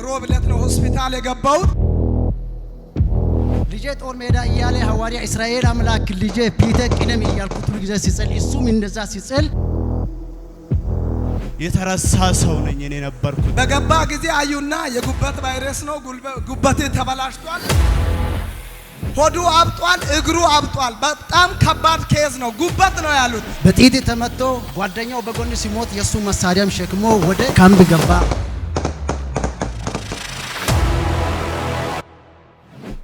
ሮብለት ነው ሆስፒታል የገባሁት። ልጄ ጦር ሜዳ እያለ ሐዋርያ እስራኤል አምላክ ልጄ ፒተ ቅደም እያልኩት ሁሉ ጊዜ ሲጸል እሱም እንደዛ ሲጸል የተረሳ ሰው ነኝ እኔ ነበርኩ። በገባ ጊዜ አዩና የጉበት ቫይረስ ነው፣ ጉበት ተበላሽቷል፣ ሆዱ አብጧል፣ እግሩ አብጧል። በጣም ከባድ ኬዝ ነው፣ ጉበት ነው ያሉት። በጥይት ተመቶ ጓደኛው በጎን ሲሞት የሱ መሳሪያም ሸክሞ ወደ ካምፕ ገባ።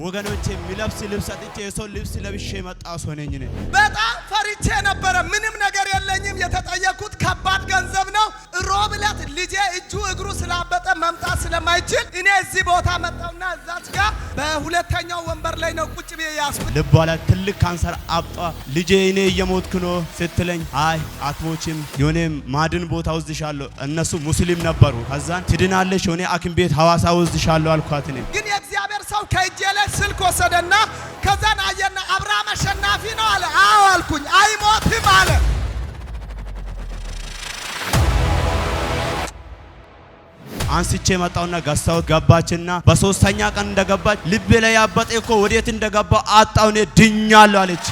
ወገኖቼ የሚለብስ ልብስ አጥቼ የሰው ልብስ ለብሼ መጣ ሰው ነኝ እኔ። በጣም ፈርቼ ነበረ። ምንም ነገር የለኝም። የተጠየኩት ከባድ ገንዘብ ነው። ሮብለት ልጄ እጁ እግሩ ስላበጠ መምጣት ስለማይችል እኔ እዚህ ቦታ መጣውና እዛች ጋር በሁለተኛው ወንበር ላይ ነው ቁጭ ብዬ ያስኩት። ልቧ ላይ ትልቅ ካንሰር አብጧ። ልጄ እኔ እየሞትኩ ነው ስትለኝ አይ አትሞችም፣ የሆነ ማድን ቦታ ወስድሻለሁ። እነሱ ሙስሊም ነበሩ። ከዛን ትድናለሽ የሆነ ሐኪም ቤት ሐዋሳ ወስድሻለሁ አልኳት። እኔ ግን የእግዚአብሔር ሰው ከእጄ ላይ ስልክ ወሰደና ከዛን አየና አብርሃም አሸናፊ ነው አለ። አዎ አልኩኝ። አይሞትም አለ። አንስቼ መጣውና ጋስታውት ገባችና በሶስተኛ ቀን እንደገባች ልቤ ላይ ያበጠ እኮ ወዴት እንደገባው አጣው። እኔ ድኛለሁ አለች።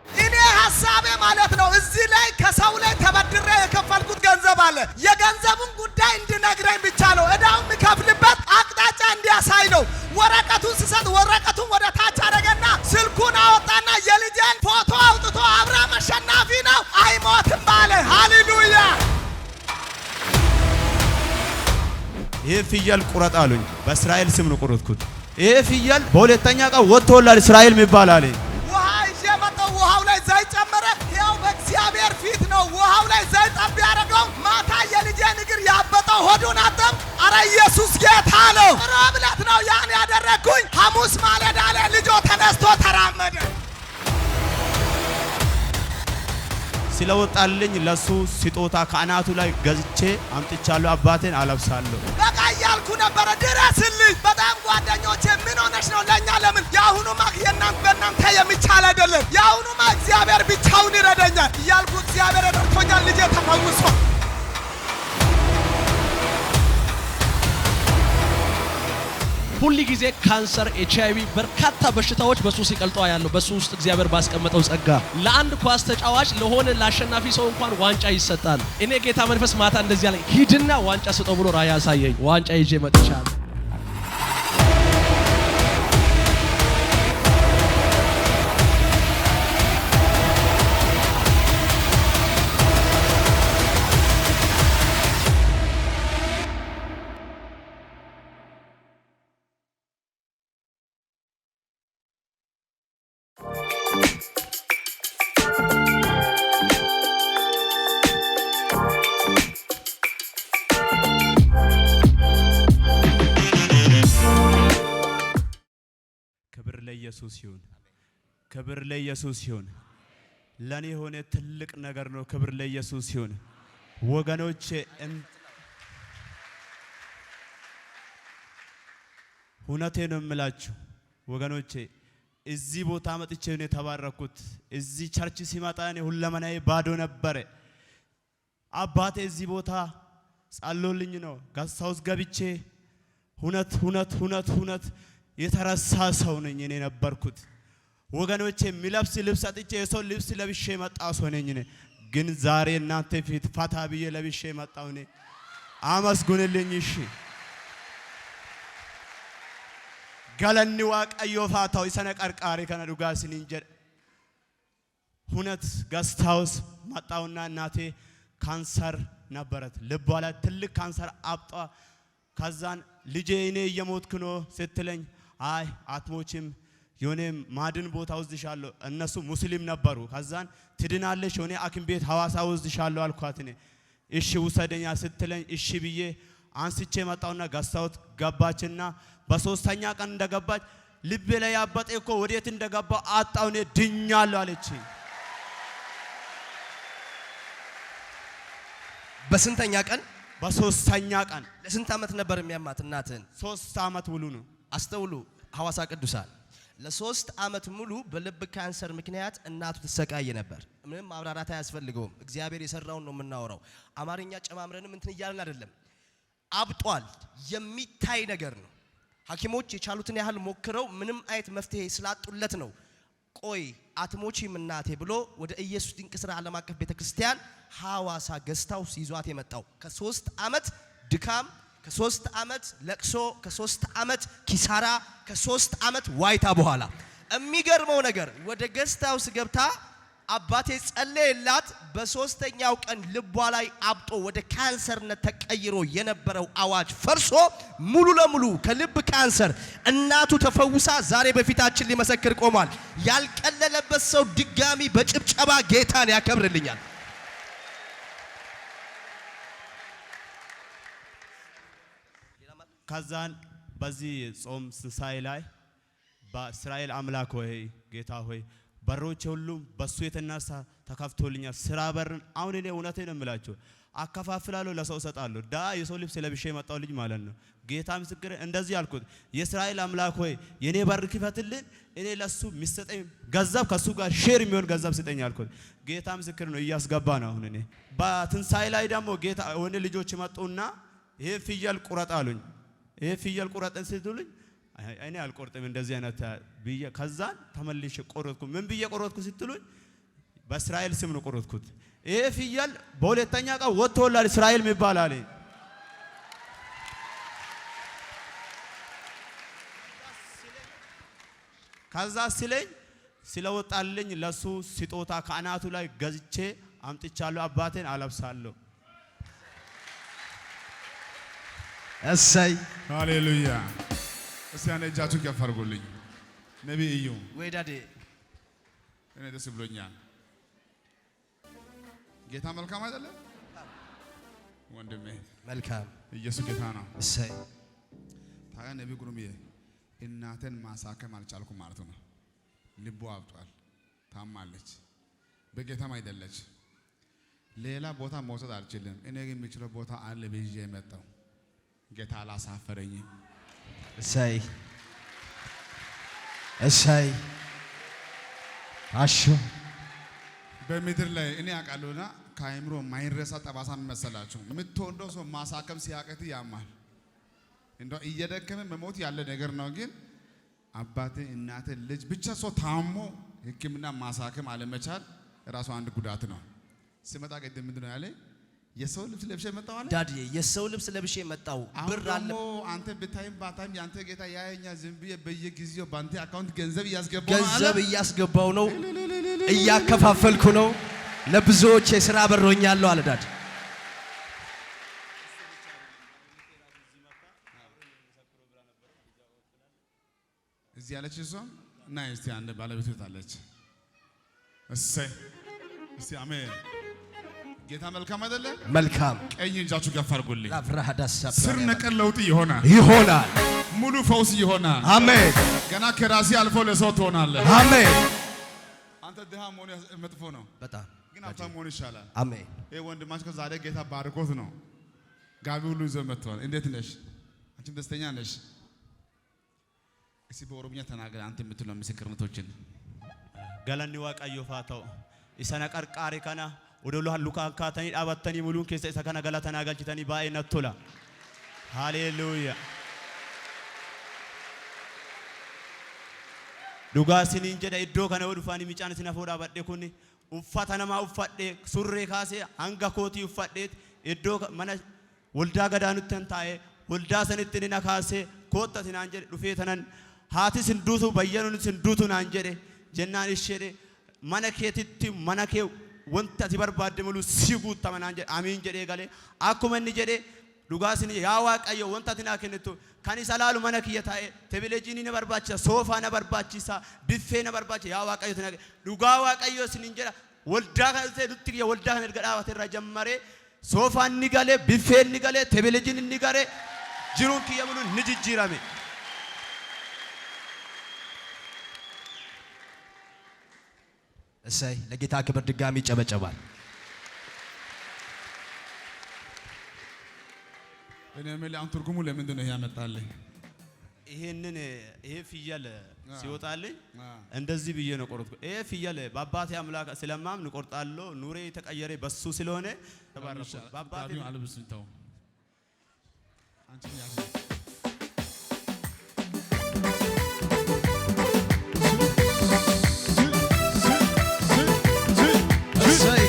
እኔ ሐሳቤ ማለት ነው እዚህ ላይ ከሰው ላይ ተበድሬ የከፈልኩት ገንዘብ አለ። የገንዘቡን ጉዳይ እንድነግረኝ ብቻ ነው። እዳውን የሚከፍልበት አቅጣጫ እንዲያሳይ ነው። ወረቀቱን ስሰጥ ወረቀቱን ወደ ታች አደረገና ስልኩን አወጣና የልጄን ፎቶ አውጥቶ አብርሃም አሸናፊ ነው አይሞትም አለ። ሃሌሉያ። ይሄ ፍየል ቁረጥ አሉኝ። በእስራኤል ስም ነው ቁረጥኩት። ይሄ ፍየል በሁለተኛ ቀን ወጥቶላል እስራኤል የሚባል አለ። ውሃ ይዤ መጣሁ። ውሃው ላይ ዘይት ጨመረ። ያው በእግዚአብሔር ፊት ነው ውሃው ላይ ዘይት ጠብ ያደረገው። ማታ የልጄን እግር ያበጠው ሆዱን አጠብ። አረ ኢየሱስ ጌታ ነው። ሮብለት ነው ያን ያደረኩኝ። ሐሙስ ማለዳ ላይ ልጆ ተነስቶ ተራመደ። ስለወጣልኝ ለሱ ስጦታ ከአናቱ ላይ ገዝቼ አምጥቻለሁ። አባቴን አለብሳለሁ። በቃ እያልኩ ነበረ ድረስልኝ። በጣም ጓደኞቼ ምን ሆነሽ ነው? ለኛ ለምን የአሁኑማ በእናንተ የሚቻል አይደለም። የአሁኑማ እግዚአብሔር ብቻውን ይረዳኛል እያልኩ እግዚአብሔር ረድቶኛል። ልጄ ተፈውሶ ሁሉ ጊዜ ካንሰር፣ ኤችአይቪ በርካታ በሽታዎች በሱ ሲቀልጧ ያለው በሱ ውስጥ እግዚአብሔር ባስቀመጠው ጸጋ ለአንድ ኳስ ተጫዋች ለሆነ ለአሸናፊ ሰው እንኳን ዋንጫ ይሰጣል። እኔ ጌታ መንፈስ ማታ እንደዚህ አለኝ፣ ሂድና ዋንጫ ስጠው ብሎ ራእይ ያሳየኝ። ዋንጫ ይዤ መጥቻለሁ። ለኢየሱስ ይሁን። ክብር ለኢየሱስ ይሁን። ለኔ የሆነ ትልቅ ነገር ነው። ክብር ለኢየሱስ ይሁን። ወገኖቼ እውነቴን ነው የምላችሁ ወገኖቼ፣ እዚህ ቦታ መጥቼ ነው የተባረኩት። እዚህ ቸርች ሲመጣ እኔ ሁለመናዬ ባዶ ነበረ። አባቴ እዚህ ቦታ ጸሎልኝ ነው ጋስታውስ ገብቼ ሁነት የተረሳ ሰው ነኝ እኔ ነበርኩት። ወገኖቼ የሚለብስ ልብስ አጥቼ የሰው ልብስ ለብሼ መጣ ሰው ነኝ እኔ። ግን ዛሬ እናንተ ፊት ፈታ ብዬ ለብሼ መጣው እኔ። አመስግኑልኝ እሺ። ገለኒ ዋቀዮ ፋታው ይሰነ ቀርቃሪ ከነ ዱጋስን እንጀ ሁነት ጋስታውስ መጣውና እናቴ ካንሰር ነበረት። ልቧ ላይ ትልቅ ካንሰር አብጧ። ከዛን ልጄ እኔ እየሞትኩ ነው ስትለኝ አይ አትሞችም፣ የሆነ ማድን ቦታ ወስድሻለሁ። እነሱ ሙስሊም ነበሩ። ከዛን ትድናለሽ የሆነ ሐኪም ቤት ሐዋሳ ወስድሻለሁ አልኳት። እኔ እሺ ውሰደኛ ስትለኝ እሺ ብዬ አንስቼ መጣውና ጋስታውት ገባችና በሶስተኛ ቀን እንደገባች ልቤ ላይ ያበጠ እኮ ወዴት እንደገባው አጣው። እኔ ድኛለሁ አለች። በስንተኛ ቀን? በሶስተኛ ቀን። ለስንት ዓመት ነበር የሚያማት እናትን? 3 ዓመት ሙሉ ነው። አስተውሉ ሐዋሳ ቅዱሳን፣ ለ3 ዓመት ሙሉ በልብ ካንሰር ምክንያት እናቱ ተሰቃየ ነበር። ምንም ማብራራት አያስፈልገውም። እግዚአብሔር የሰራውን ነው የምናወራው። አማርኛ ጨማምረንም እንትን እያልን አይደለም። አብጧል። የሚታይ ነገር ነው። ሐኪሞች የቻሉትን ያህል ሞክረው ምንም አይነት መፍትሄ ስላጡለት ነው ቆይ አትሞቺም እናቴ ብሎ ወደ ኢየሱስ ድንቅ ሥራ ዓለም አቀፍ ቤተክርስቲያን ሐዋሳ ገስታው ይዟት የመጣው። ከ3 ዓመት ድካም፣ ከ3 ዓመት ለቅሶ፣ ከ3 ዓመት ኪሳራ፣ ከ3 ዓመት ዋይታ በኋላ የሚገርመው ነገር ወደ ገስታው ገብታ አባቴ ጸለየላት። በ3ኛው ቀን ልቧ ላይ አብጦ ወደ ካንሰርነት ተቀይሮ የነበረው አዋጅ ፈርሶ ሙሉ ለሙሉ ከልብ ካንሰር እናቱ ተፈውሳ ዛሬ በፊታችን ሊመሰክር ቆሟል። ያልቀለለበት ሰው ድጋሚ በጭብጨባ ጌታን ያከብርልኛል። ከዛን በዚህ ጾም ስንሳኤ ላይ በእስራኤል አምላክ ሆይ ጌታ ሆይ በሮች ሁሉ በሱ የተነሳ ተከፍቶልኛል። ስራ በርን አሁን እኔ እውነቴን ነው የምላችሁ አከፋፍላለሁ፣ ለሰው እሰጣለሁ። የሰው ልብስ ለብሼ የመጣው ልጅ ማለት ነው። ጌታ ምስክር እንደዚህ ያልኩት የእስራኤል አምላክ ሆይ የኔ በር ክፈትልን፣ እኔ ለሱ የሚሰጠኝ ገንዘብ ከሱ ጋር ሼር የሚሆን ገንዘብ ስጠኝ አልኩት። ጌታ ምስክር ነው እያስገባ ነው። አሁን እኔ በትንሳኤ ላይ ደግሞ ጌታ ወንድ ልጆች መጡና ይሄ ፍየል ቁረጥ አሉኝ። ይሄ ፍየል ቁረጥን ስትሉኝ እኔ አልቆርጥም እንደዚህ አይነት ብዬ ከዛን ተመልሼ ቆረጥኩ። ምን ብዬ ቆረጥኩ ስትሉኝ በእስራኤል ስም ነው ቆረጥኩት። ይሄ ፍየል በሁለተኛ ቀን ወጥቶላል እስራኤል የሚባል አለኝ። ከዛ ስለኝ ስለወጣልኝ ለሱ ስጦታ ከአናቱ ላይ ገዝቼ አምጥቻለሁ። አባቴን አለብሳለሁ። እሰይ ሃሌሉያ። እስቲ አንዴ እጃችሁን ከፍ አድርጉልኝ። ነቢይ እዩ ወይዳዴ እኔ ደስ ብሎኛል። ጌታ መልካም አይደለም ወንድሜ? መልካም። ኢየሱስ ጌታ ነው። እሰይ ታዲያ ነቢይ ጉሩምዬ እናቴን ማሳከም አልቻልኩም ማለት ነው። ልቧ አብጧል፣ ታማለች፣ በጌታም አይደለች። ሌላ ቦታ መውሰድ አልችልም። እኔ ግን የሚችለው ቦታ አለ ብዬ የመጣው ጌታ አላሳፈረኝም። እሰይ እሰይ አሹ በምድር ላይ እኔ አውቃለሁና ከአእምሮ ማይረሳ ጠባሳ መሰላችሁ። የምትወደው ሰው ማሳከም ሲያቀት ያማል። እንደው እየደከመ መሞት ያለ ነገር ነው። ግን አባቴ እናቴ ልጅ ብቻ ሰው ታሞ ሕክምና ማሳከም አለመቻል ራሱ አንድ ጉዳት ነው። ሲመጣ ቀደም ምንድን ነው ያለኝ? የሰው ልብስ ለብሼ መጣው አለ ዳዲዬ። የሰው ልብስ ለብሼ መጣው ብር አለ። አንተ ብታይም ባታይም ያንተ ጌታ ያየኛ ዝም ብዬ በየጊዜው ባንተ አካውንት ገንዘብ እያስገባው ነው፣ እያከፋፈልኩ ነው፣ ለብዙዎች የሥራ በሮኛለሁ አለ ዳድ። እዚህ ያለች እሷ እና እስቲ አንድ ባለቤት ታለች። እሰይ እስቲ አሜን። ጌታ መልካም አይደለ? መልካም። ቀኝ እጃችሁ ከፍ አድርጉልኝ። ስር ነቀል ለውጥ ይሆናል። ሙሉ ፈውስ ይሆናል። አሜን። ገና ከራሴ አልፎ ለሰው ትሆናለህ። አሜን። አንተ ድሃ መሆን መጥፎ ነው፣ በጣም ግን ሀብታም መሆን ይሻላል። አሜን። ይሄ ወንድማችሁ ዛሬ ጌታ ባርኮት ነው። ጋቢ ሁሉ ይዞ መጥቷል። እንዴት ነሽ? አንቺም ደስተኛ ነሽ? እስቲ በኦሮምኛ ተናገር አንተ የምትለው ምስክርነቶችን። ገለኒ ዋቀዮ ፋታው ኢሰነ ቀርቃሪ ከና ወደሉ ሀሉካ ካተኒ ዳባተኒ ሙሉን ከሰ ሰከነ ገለተና ገልጭተኒ ባኤ ነቶላ ሃሌሉያ ዱጋሲኒ እንጀዳ ኢዶ ከነ ወዱፋኒ ሚጫን ሲነፎዳ ባዴ ኩኒ ኡፋታ ነማ ኡፋዴ ሱሬ ካሴ አንጋ ኮቲ ኡፋዴት ኢዶ መነ ወልዳ ገዳኑተን ታኤ ወልዳ ሰንትኒ ነካሴ ኮተቲ ናንጀ ዱፌተነን ሃቲ ስንዱቱ በየኑን ስንዱቱ ናንጀደ ጀናን እሸደ መነኬቲቲ መነኬ ወንታ ሲበርባደ ሙሉ ሲጉት ተመናንጀ አሚን ጀደ ጋሌ አኩመኒ ጀደ ዱጋሲኒ ያ ዋቀዮ ወንታ ትናከነቱ ካኒ ሰላሉ መነክየታኤ ተብለጂኒ ነበርባቻ ሶፋ ነበርባቺሳ ቢፌ ነበርባቻ ያ ዋቀዮ ተናገ ዱጋ ዋቀዮ ሲንጀራ ወልዳ ከዘ ዱትክ የወልዳ ነርገዳዋት ረጀመሬ ሶፋ ንጋሌ ቢፌ ንጋሌ ተብለጂኒ ንጋሬ ጅሩን ከየሙሉ ንጅጅራሜ እሰይ ለጌታ ክብር ድጋሚ ይጨበጨባል። እኔ ምን ትርጉሙ ለምንድን ነው ያመጣልኝ? ይሄ ፍየል ሲወጣልኝ እንደዚህ ብዬ ነው ቆርጥኩ። ይሄ ፍየል በአባቴ አምላክ ስለማምን ቆርጣለሁ። ኑሬ የተቀየረ በሱ ስለሆነ ተባረኩ። በአባቴ አልብስንተው አንቺ ያዝ እሰይ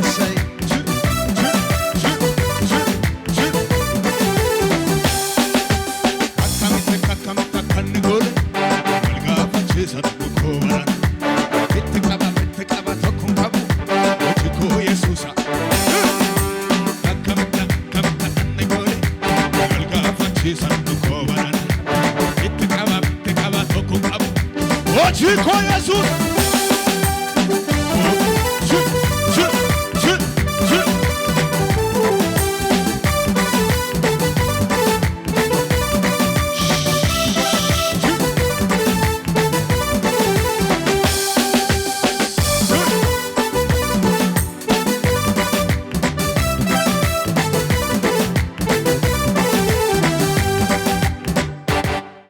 እሰይ Chico Jesus